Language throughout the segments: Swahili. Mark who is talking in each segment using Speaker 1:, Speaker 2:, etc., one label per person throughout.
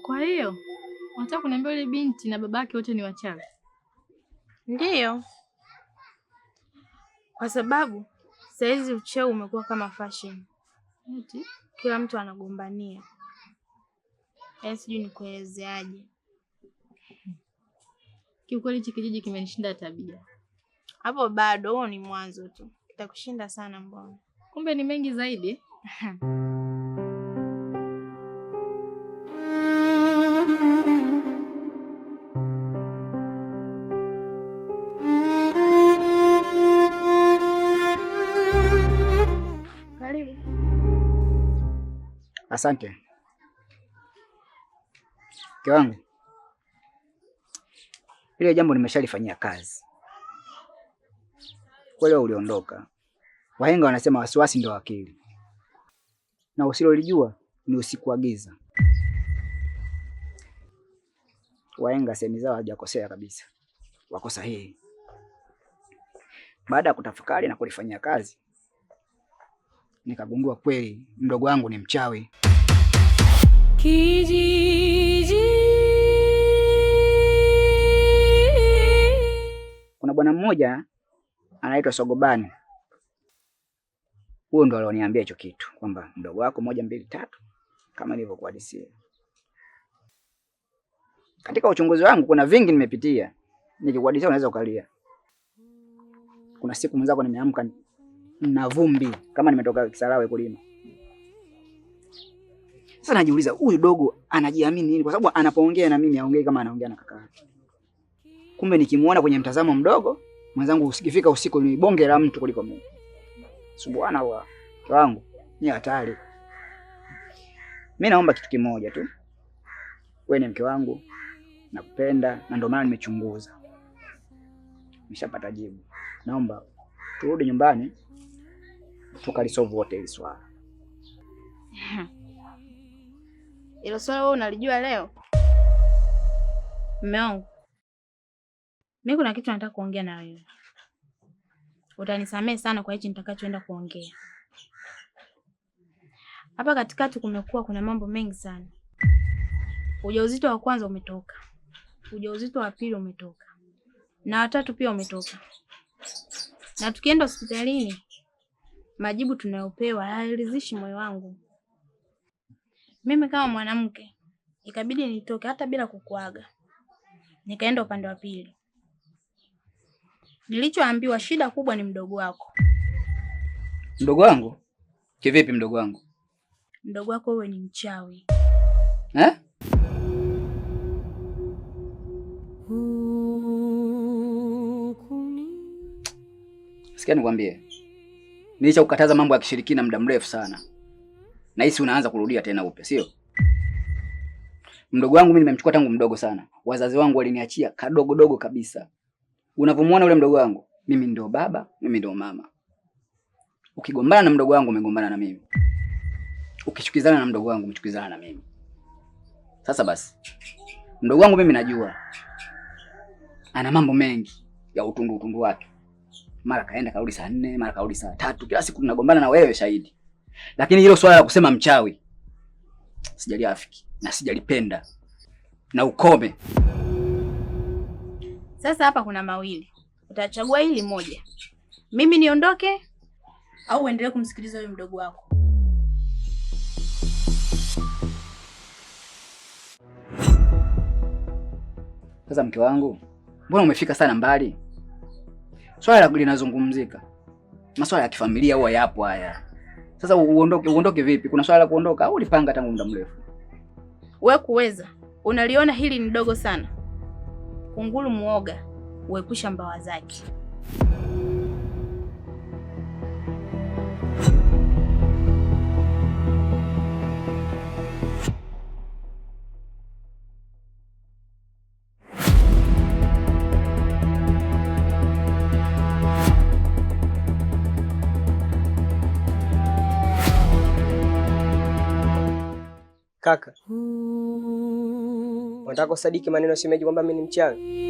Speaker 1: Kwa hiyo unataka kuniambia yule binti na babake wote ni wachawi?
Speaker 2: Ndiyo, kwa sababu saizi uchawi umekuwa kama fashion.
Speaker 1: Eti
Speaker 2: Kila mtu anagombania. Yaani sijui nikuelezeaje.
Speaker 1: kiukweli hichi kijiji kimenishinda tabia.
Speaker 2: Hapo bado, huo ni mwanzo tu. Kitakushinda sana mbona.
Speaker 1: Kumbe ni mengi zaidi.
Speaker 2: Karibu.
Speaker 3: Asante. Mke wangu, ile jambo nimeshalifanyia kazi. Kwa leo uliondoka. Wahenga wanasema wasiwasi ndio akili, na usilolijua ni usiku wa giza. Wahenga semi zao hawajakosea kabisa, wako sahihi. Baada ya kutafakari na kulifanyia kazi, nikagundua kweli mdogo wangu ni mchawi. Kijiji. Kuna bwana mmoja anaitwa Sogobani. Huyo ndo alioniambia hicho kitu kwamba mdogo wako 1 2 3 kama nilivyokuhadisia. Katika uchunguzi wangu kuna vingi nimepitia. Nikikuhadisia unaweza ukalia. Kuna siku mwenzako nimeamka na vumbi kama nimetoka Kisarawe kulima. Sasa najiuliza huyu dogo anajiamini nini, kwa sababu anapoongea na mimi aongee kama anaongea na kaka yake. Kumbe nikimuona kwenye mtazamo mdogo, mwenzangu usikifika usiku ni bonge la mtu kuliko mimi. Subhanallah. Wangu ni hatari. Mimi naomba kitu kimoja tu. Wewe ni mke wangu, nakupenda na ndio maana nimechunguza. Nimeshapata jibu. Naomba turudi nyumbani tukalisolve wote hili swala.
Speaker 2: Hilo swala wewe unalijua leo? Mume wangu, mimi kuna kitu nataka kuongea na wewe. Utanisamehe sana kwa hichi nitakachoenda kuongea. Hapa katikati kuna mambo mengi sana. Ujauzito wa kwanza umetoka. Ujauzito wa pili umetoka. Na watatu pia umetoka. Na tukienda hospitalini, majibu tunayopewa hayaridhishi moyo wangu. Mimi kama mwanamke ikabidi nitoke hata bila kukuaga. Nikaenda upande wa pili. Nilichoambiwa shida kubwa ni mdogo wako.
Speaker 3: Mdogo wangu? Kivipi mdogo wangu?
Speaker 2: Mdogo wako wewe ni mchawi.
Speaker 3: Eh? Sikia nikwambie. Nilisha kukataza mambo ya kishirikina muda mrefu sana. Na hisi unaanza kurudia tena upya, sio? Mdogo wangu mimi nimemchukua tangu mdogo sana. Wazazi wangu waliniachia kadogo kabisa. Unavyomuona yule mdogo wangu, mimi ndio baba, mimi ndio mama. Ukigombana na mdogo wangu umegombana na mimi. Ukichukizana na mdogo wangu umechukizana na mimi. Sasa basi. Mdogo wangu mimi najua ana mambo mengi ya utundu wake. Mara kaenda karudi saa 4, mara karudi saa 3. Kila siku tunagombana na wewe shahidi. Lakini hilo swala la kusema mchawi sijaliafiki na sijalipenda. Na ukome.
Speaker 2: Sasa hapa kuna mawili. Utachagua hili moja. Mimi niondoke au uendelee kumsikiliza huyo mdogo wako?
Speaker 3: Sasa mke wangu, mbona umefika sana mbali? Swala linazungumzika. Masuala ya kifamilia huwa yapo haya. Sasa uondoke vipi? Kuna swala la kuondoka au ulipanga tangu muda mrefu?
Speaker 2: Wewe kuweza, unaliona hili ni dogo sana. Kunguru muoga, uepusha mbawa zake.
Speaker 4: Kaka, unataka kusadiki maneno ya shemeji kwamba mimi ni mchawi?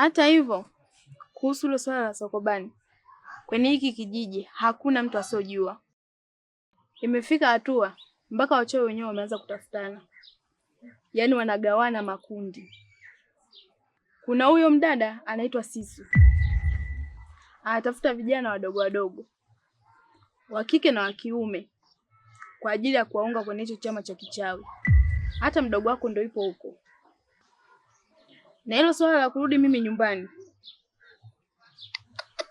Speaker 2: Hata hivyo, kuhusu hilo swala la Sokobani, kwenye hiki kijiji hakuna mtu asiyojua. Imefika hatua mpaka wachawi wenyewe wameanza kutafutana, yaani wanagawana makundi. Kuna huyo mdada anaitwa Sisu, anatafuta vijana wadogo wadogo wa kike na wa kiume kwa ajili ya kuwaunga kwenye hicho chama cha kichawi. Hata mdogo wako ndio yupo huko. Na hilo swala la kurudi mimi nyumbani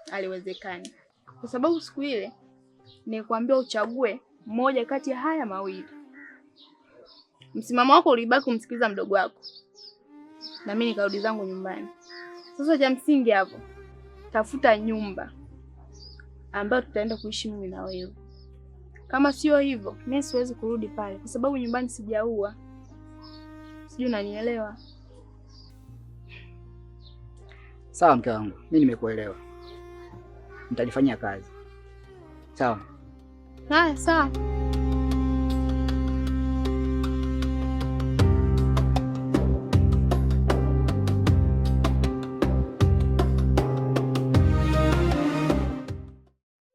Speaker 2: haliwezekani, kwa sababu siku ile nilikwambia uchague mmoja kati ya haya mawili. Msimamo wako ulibaki kumsikiliza mdogo wako, na mimi nikarudi zangu nyumbani. Sasa cha msingi hapo, tafuta nyumba ambayo tutaenda kuishi mimi na wewe. Kama sio hivyo, mimi siwezi kurudi pale kwa sababu nyumbani sijaua. Sijui unanielewa?
Speaker 3: Sawa mke wangu, mimi nimekuelewa. Nitalifanyia kazi. Sawa?
Speaker 2: Haya, sawa.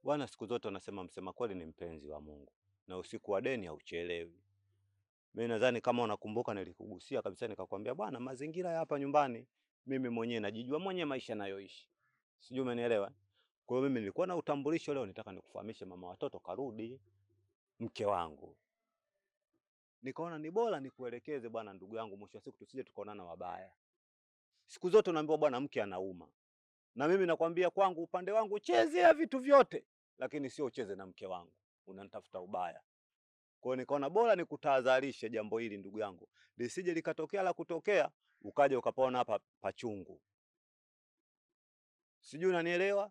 Speaker 5: Bwana siku zote wanasema msema kweli ni mpenzi wa Mungu, na usiku wa deni hauchelewi. Mimi nadhani kama unakumbuka nilikugusia kabisa nikakwambia bwana, mazingira ya hapa nyumbani mimi mwenyewe najijua mwenyewe maisha nayoishi. Sijui umenielewa? Kwa hiyo mimi nilikuwa na utambulisho leo, nitaka nikufahamishe mama watoto karudi, mke wangu. Nikaona ni bora nikuelekeze bwana, ndugu yangu, mwisho wa siku tusije tukaonana wabaya. Siku zote unaambiwa bwana mke anauma. Na mimi nakwambia kwangu upande wangu chezea vitu vyote, lakini sio ucheze na mke wangu. Unanitafuta ubaya. Kwa hiyo nikaona bora nikutahadharishe jambo hili ndugu yangu, lisije likatokea la kutokea ukaja ukapona hapa pachungu. Sijui unanielewa?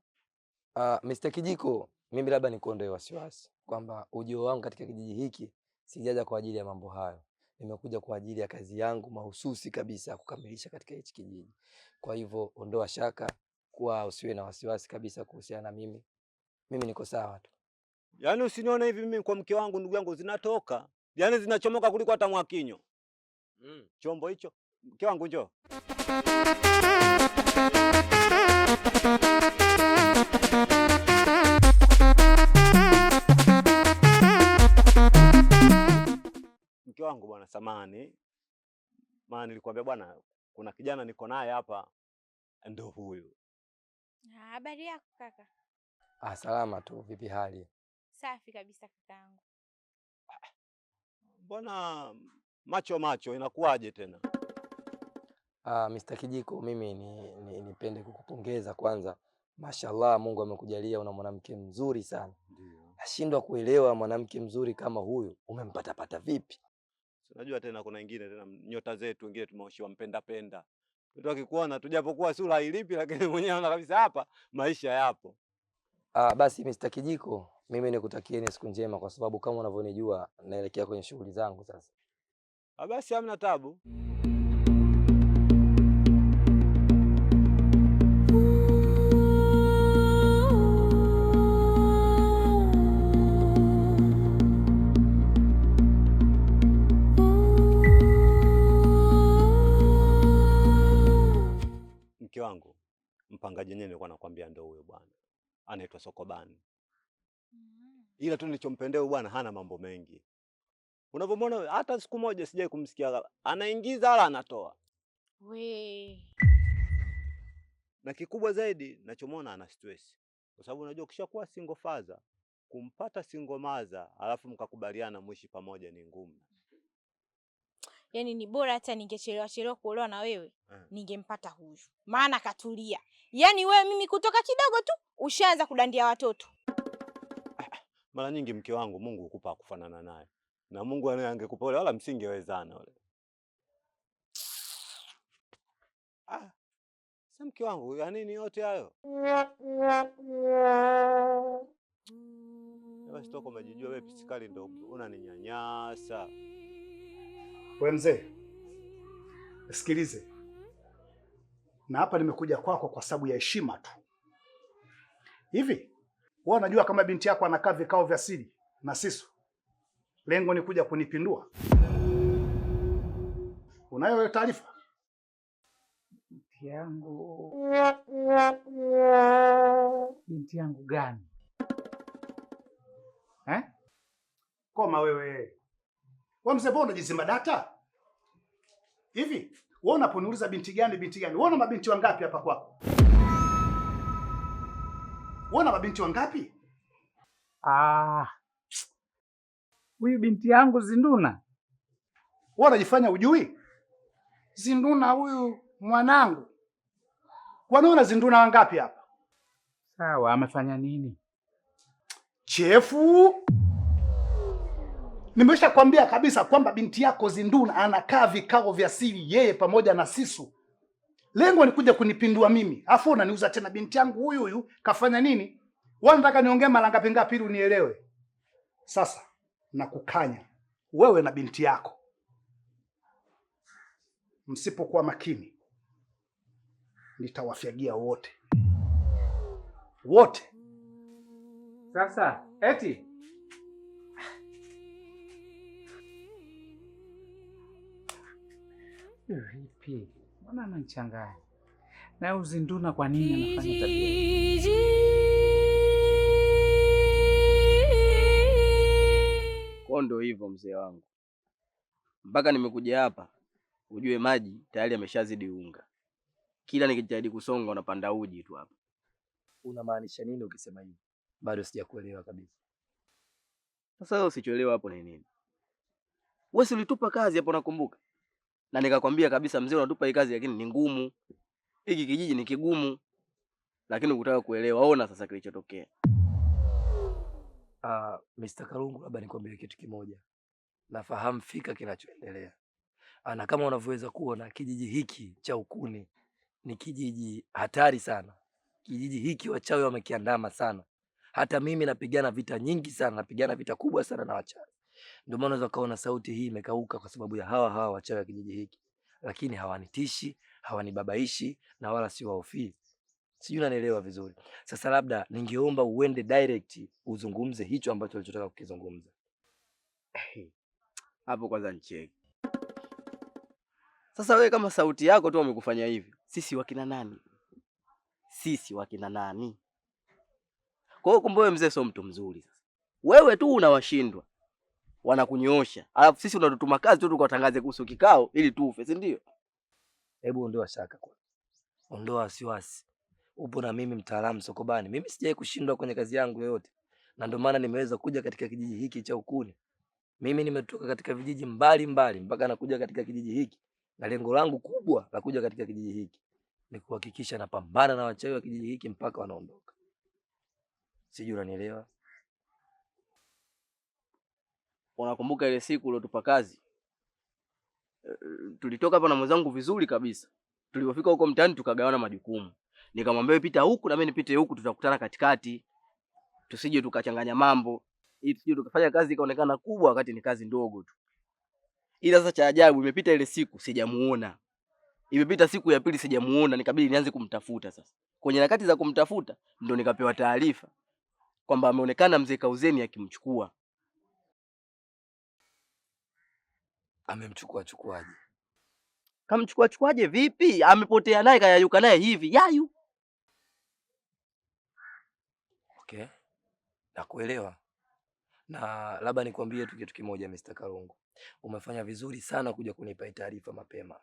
Speaker 6: Mr. Kijiko, mimi labda nikuondoe wasiwasi kwamba ujio wangu katika kijiji hiki sijaja kwa ajili ya mambo hayo. Nimekuja kwa ajili ya kazi yangu mahususi kabisa kukamilisha katika hichi kijiji. Kwa hivyo ondoa shaka, kuwa usiwe na wasiwasi kabisa kuhusiana na mimi. Mimi niko sawa tu.
Speaker 5: Yaani usinione hivi mimi kwa mke wangu ndugu yangu zinatoka. Yaani zinachomoka kuliko hata mwakinyo. Chombo hicho. Mke wangu njoo. Mke wangu bwana, samahani. Maana nilikwambia bwana kuna kijana niko naye hapa, ndio huyu.
Speaker 7: Habari yako kaka?
Speaker 6: Salama tu, vipi hali?
Speaker 7: Safi kabisa kakaangu.
Speaker 5: Mbona macho inakuwaje tena?
Speaker 6: Mr. Kijiko, mimi nipende kukupongeza kwanza. Mashallah, Mungu amekujalia una mwanamke mzuri sana.
Speaker 5: Ndio.
Speaker 6: Nashindwa kuelewa mwanamke mzuri kama huyu umempata vipi?
Speaker 5: Unajua tena kuna wengine tena nyota zetu wengine tumeoshiwa mpenda. Mtu akikuona tujapokuwa sura hailipi, lakini mwenyewe anaona kabisa hapa maisha yapo.
Speaker 6: Basi Mr. Kijiko, mimi nikutakieni siku njema kwa sababu kama unavyonijua naelekea kwenye shughuli zangu sasa.
Speaker 5: Basi hamna tabu. Mke wangu, mpangaji yenyewe nilikuwa nakwambia ndio huyo bwana. Anaitwa Sokobani. Ila tu nilichompendea huyo bwana hana mambo mengi. Unapomwona hata siku moja sijai kumsikia anaingiza wala anatoa. Na kikubwa zaidi ninachomwona ana stress. Kwa sababu unajua ukishakuwa single father, kumpata single mother alafu mkakubaliana muishi pamoja ni ngumu.
Speaker 7: Yaani ni bora hata ningechelewa kuolewa na wewe, ningempata huyu. Maana katulia. Yaani wewe mimi kutoka kidogo tu ushaanza kudandia watoto.
Speaker 5: Mara nyingi mke wangu Mungu hukupa kufanana naye. Na Mungu angekupa wala msingewezana wale. Sasa mke wangu ya nini yote hayo? Basi toko umejijua wewe pisikali ndio unaninyanyasa.
Speaker 8: Wewe mzee, sikilize. Na hapa nimekuja kwako kwa sababu ya heshima tu. Hivi, wewe unajua kama binti yako anakaa vikao vya siri na Sisu? Lengo ni kuja kunipindua. Unayo taarifa?
Speaker 9: binti yangu. Binti yangu gani?
Speaker 8: Koma wewe. Wewe mzee, mbona unajizima data? Hivi, wewe unaponiuliza binti gani binti gani? Wewe una mabinti wangapi hapa kwako? Wewe una mabinti wangapi?
Speaker 9: Huyu binti yangu Zinduna.
Speaker 8: Wewe unajifanya ujui?
Speaker 9: Zinduna huyu mwanangu.
Speaker 8: Kwani una Zinduna wangapi hapa?
Speaker 9: Sawa, amefanya nini?
Speaker 8: Chefu. Nimeshakwambia kabisa kwamba binti yako Zinduna anakaa vikao vya siri yeye pamoja na Sisu. Lengo ni kuja kunipindua mimi. Afu unaniuza tena binti yangu huyu kafanya nini? Wewe unataka niongee mara ngapi ili unielewe? Sasa nakukanya wewe na binti yako. Msipokuwa makini nitawafyagia wote. Wote.
Speaker 9: Sasa eti vipi? Mbona ananichanganya? Na Zinduna kwa nini anafanya tabia?
Speaker 10: Kondo hivyo mzee wangu. Mpaka nimekuja hapa ujue maji tayari ameshazidi unga. Kila nikijitahidi kusonga unapanda uji tu hapa.
Speaker 6: Unamaanisha nini ukisema hivyo? Bado sijakuelewa kabisa.
Speaker 10: Sasa wewe usichoelewa hapo ni nini? Wewe ulitupa kazi hapo nakumbuka. Na nikakwambia kabisa mzee unatupa hii kazi lakini ni ngumu. Hiki kijiji ni kigumu. Lakini ukutaka kuelewa, ona sasa kilichotokea.
Speaker 6: Mr. Karungu, labda nikwambie kitu kimoja. Nafahamu fika kinachoendelea. Na kama unavyoweza kuona kijiji hiki cha Ukuni ni kijiji hatari sana. Kijiji hiki wachawi wamekiandama sana. Hata mimi napigana vita nyingi sana, napigana vita kubwa sana na wachawi. Ndio maana unaweza kuona sauti hii imekauka kwa sababu ya hawa wachawi wa kijiji hiki. Lakini hawanitishi, hawanibabaishi na wala si wahofii. Sijui unanielewa vizuri. Sasa labda ningeomba uende direct uzungumze hicho ambacho ulichotaka kukizungumza.
Speaker 10: Hapo kwanza nicheke. Sasa wewe kama sauti yako tu wamekufanya hivi. Sisi wakina nani? Sisi wakina nani? Kwa hiyo kumbe wewe mzee sio mtu mzuri sasa. Wewe tu unawashindwa. Wanakunyoosha. Alafu sisi unatutuma kazi tu tukatangaze kuhusu kikao ili tufe, si ndio?
Speaker 6: Hebu ondoa shaka kwa. Ondoa wasiwasi. Upo na mimi mtaalamu Sokobani. Mimi sijawahi kushindwa kwenye kazi yangu yoyote. Na ndio maana nimeweza kuja katika kijiji hiki cha Ukuni. Mimi nimetoka katika vijiji mbali mpaka nakuja katika kijiji hiki. Na lengo langu kubwa la kuja katika kijiji hiki ni kuhakikisha napambana na wachawi wa kijiji hiki mpaka wanaondoka. Sijui unanielewa?
Speaker 10: Unakumbuka ile siku uliotupa kazi? Tulitoka hapa na mwenzangu vizuri kabisa. Tulipofika huko mtaani tukagawana majukumu. Nikamwambia pita huku na mimi nipite huku, tutakutana katikati. Tusije tukachanganya mambo. Ili tusije tukafanya kazi ikaonekana kubwa wakati ni kazi ndogo tu. Ila sasa cha ajabu imepita ile siku sijamuona. Imepita siku ya pili sijamuona, nikabidi nianze kumtafuta sasa. Kwenye nyakati za kumtafuta ndo nikapewa taarifa kwamba ameonekana mzee Kauzeni akimchukua.
Speaker 6: Amemchukua chukuaje?
Speaker 10: Kamchukua chukuaje vipi? Amepotea naye kayayuka naye hivi. Yayu.
Speaker 6: Okay. Nakuelewa. Na labda nikwambie tu kitu kimoja Mr. Karungu. Umefanya vizuri sana kuja kunipa taarifa mapema.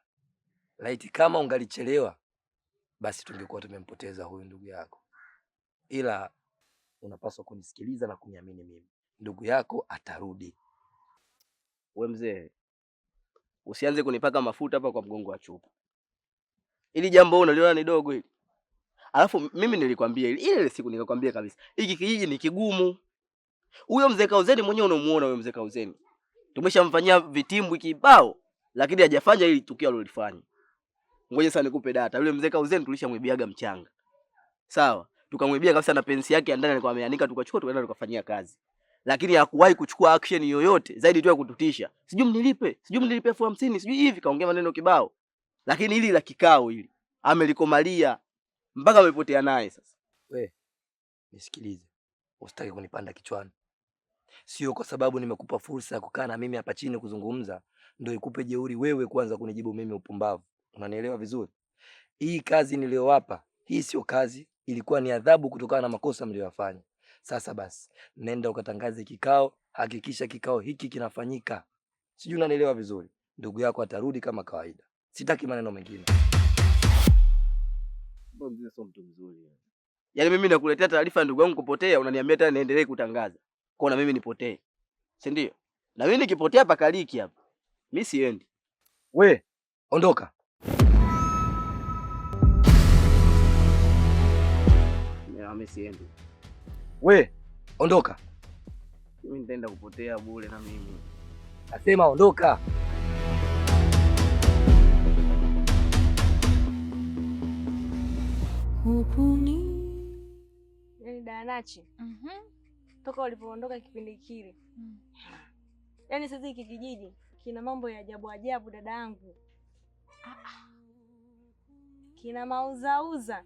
Speaker 6: Laiti kama ungalichelewa basi tungekuwa tumempoteza huyu ndugu yako. Ila unapaswa kunisikiliza na kuniamini mimi. Ndugu yako atarudi.
Speaker 10: We mzee, usianze kunipaka mafuta hapa kwa mgongo wa chupa. Ili jambo unaliona ni dogo hili. Alafu mimi nilikwambia ile siku nikakwambia kabisa, hiki kijiji ni kigumu. Huyo mzee Kauzeni mwenyewe unamuona huyo mzee Kauzeni. Tumeshamfanyia vitimbwi kibao, lakini hajafanya ili tukio alilofanya. Ngoja sasa nikupe data. Yule mzee Kauzeni tulishamwibiaga mchanga. Sawa? Tukamwibia kabisa na pensi yake ya ndani alikuwa ameanika, tukachukua tukaenda tukafanyia kazi. Lakini hakuwahi kuchukua action yoyote zaidi tu ya kututisha. Sijui mnilipe 50,000, sijui hivi kaongea maneno kibao. Lakini hili la kikao hili amelikomalia mpaka amepotea naye sasa.
Speaker 6: We, nisikilize. Usitaki kunipanda kichwani. Sio kwa sababu nimekupa fursa ya kukaa na mimi hapa chini kuzungumza ndio ikupe jeuri wewe kwanza kunijibu mimi upumbavu. Unanielewa vizuri? hii kazi niliyowapa, hii sio kazi, ilikuwa ni adhabu kutokana na makosa mliyofanya. Sasa basi, nenda ukatangaze kikao, hakikisha kikao hiki kinafanyika. Sijui unanielewa vizuri. Ndugu yako atarudi kama kawaida. Sitaki maneno mengine.
Speaker 10: Mbona sio mtu mzuri? Yaani mimi nakuletea taarifa ya ndugu yangu kupotea, unaniambia tena niendelee kutangaza. Kwa na mimi nipotee. Si ndio? Na mimi nikipotea pakaliki hapa. Mimi siendi.
Speaker 6: We, ondoka.
Speaker 10: Mimi siendi.
Speaker 6: We, ondoka.
Speaker 10: Mimi nitaenda kupotea bure na mimi.
Speaker 6: Nasema ondoka.
Speaker 2: Yaani Danachi. Toka ulipoondoka kipindi kile. Yaani sasa hiki kijiji kina mambo ya ajabu ajabu dada yangu. Kina mauzauza.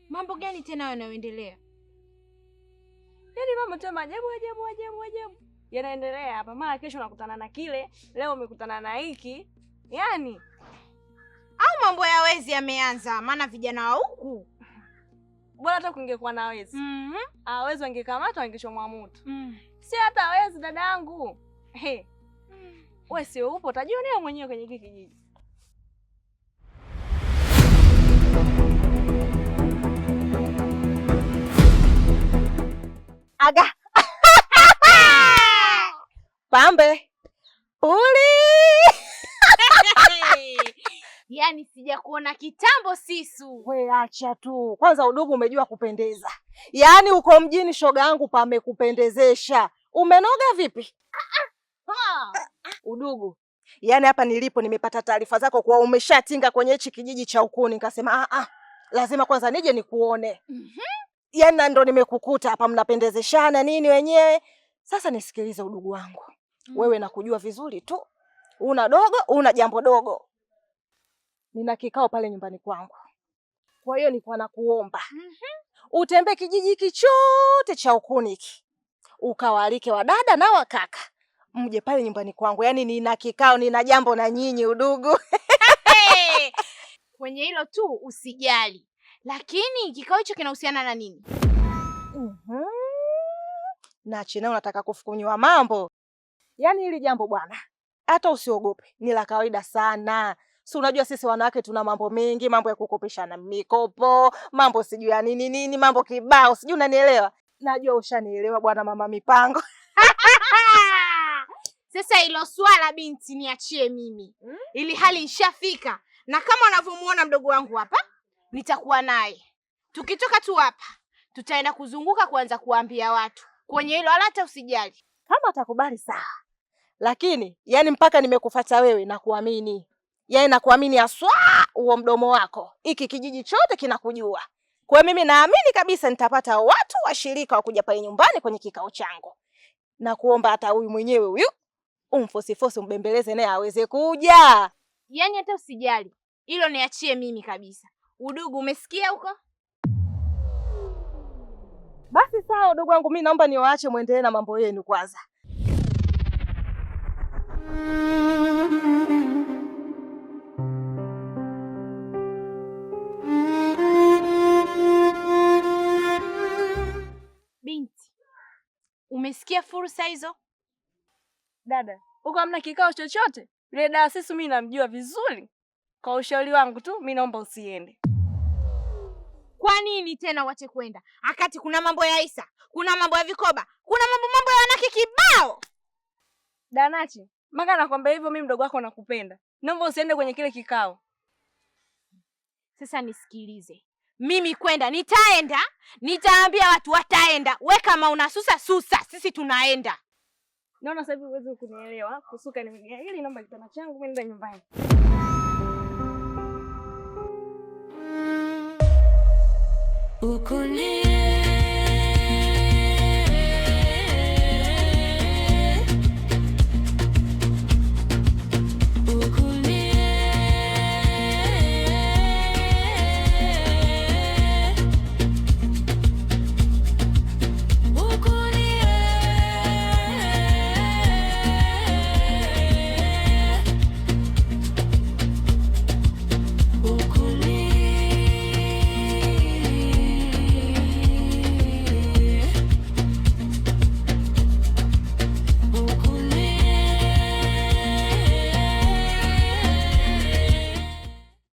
Speaker 7: Mambo gani tena yanayoendelea?
Speaker 2: Yaani mambo tu ajabu. Yanaendelea hapa. Mara kesho nakutana na kile, leo umekutana na hiki. Yaani
Speaker 7: au mambo ya wezi yameanza, maana vijana wa huku.
Speaker 2: Bora hata kungekuwa na wezi. Wezi wangekamatwa wangechomwa moto. Si hata wezi dadangu. Wewe sio upo, utajionea mwenyewe kwenye hiki kijiji.
Speaker 11: Aga. Pambe. Puli.
Speaker 7: Yaani sija kuona kitambo Sisu.
Speaker 11: We acha tu. Kwanza udugu umejua kupendeza. Yaani uko mjini shoga yangu pamekupendezesha. Umenoga vipi? Udugu. Yaani hapa nilipo nimepata taarifa zako kwa umeshatinga kwenye hichi kijiji cha Ukuni. Nikasema lazima kwanza nije nikuone. Yaani ndo nimekukuta hapa mnapendezeshana nini wenyewe. Sasa nisikilize udugu wangu. Wewe nakujua vizuri tu. Una dogo, una jambo dogo. Nina kikao pale nyumbani kwangu. Kwa hiyo nilikuwa nakuomba. Utembee kijiji hiki chote cha Ukuni hiki. Ukawalike wadada na wakaka. Mje pale nyumbani kwangu. Yaani nina kikao, nina jambo na nyinyi udugu.
Speaker 7: Kwenye hilo tu usijali. Lakini kikao hicho kinahusiana na nini?
Speaker 11: Nachi na unataka kufukunywa mambo. Yaani hili jambo bwana, hata usiogope, ni la kawaida sana. Si unajua sisi wanawake tuna mambo mengi, mambo ya kukopeshana mikopo, mambo sijui ya nini, mambo kibao, sijui unanielewa. Najua ushanielewa bwana mama mipango.
Speaker 7: Sasa hilo swala binti niachie mimi. Ili hali ishafika. Na kama unavyomuona mdogo wangu hapa, nitakuwa naye. Tukitoka tu hapa, tutaenda kuzunguka kuanza kuambia watu. Kwenye hilo hata usijali.
Speaker 11: Kama atakubali sawa. Lakini yani mpaka nimekufuata wewe na kuamini. Yaani nakuamini aswa huo mdomo wako. Hiki kijiji chote kinakujua. Kwa mimi naamini kabisa nitapata watu washirika wa kuja pale nyumbani kwenye kikao changu. Na kuomba hata huyu mwenyewe huyu umfosifosi umbembeleze naye aweze kuja.
Speaker 7: Yaani hata usijali. Hilo niachie mimi kabisa. Udugu umesikia huko?
Speaker 11: Basi sawa udugu wangu, mimi naomba niwaache muendelee na mambo yenu kwanza.
Speaker 7: Binti, umesikia fursa hizo?
Speaker 2: Dada, huko hamna kikao chochote? Yule dada Sisu mimi namjua vizuri. Kwa ushauri wangu tu mimi naomba usiende.
Speaker 7: Kwa nini tena wache kwenda? Akati kuna mambo ya Isa, kuna mambo ya vikoba, kuna mambo ya wanawake kibao.
Speaker 2: Danachi, maka nakwambia hivyo mimi mdogo wako nakupenda. Naomba usiende kwenye kile kikao.
Speaker 7: Sasa nisikilize. Mimi kwenda nitaenda, nitaambia watu wataenda. We kama unasusa susa, sisi tunaenda.
Speaker 2: Naona sasa hivi uweze kunielewa. Kusuka nimegia hili naomba kitana changu mimi nenda nyumbani.
Speaker 12: Ukuni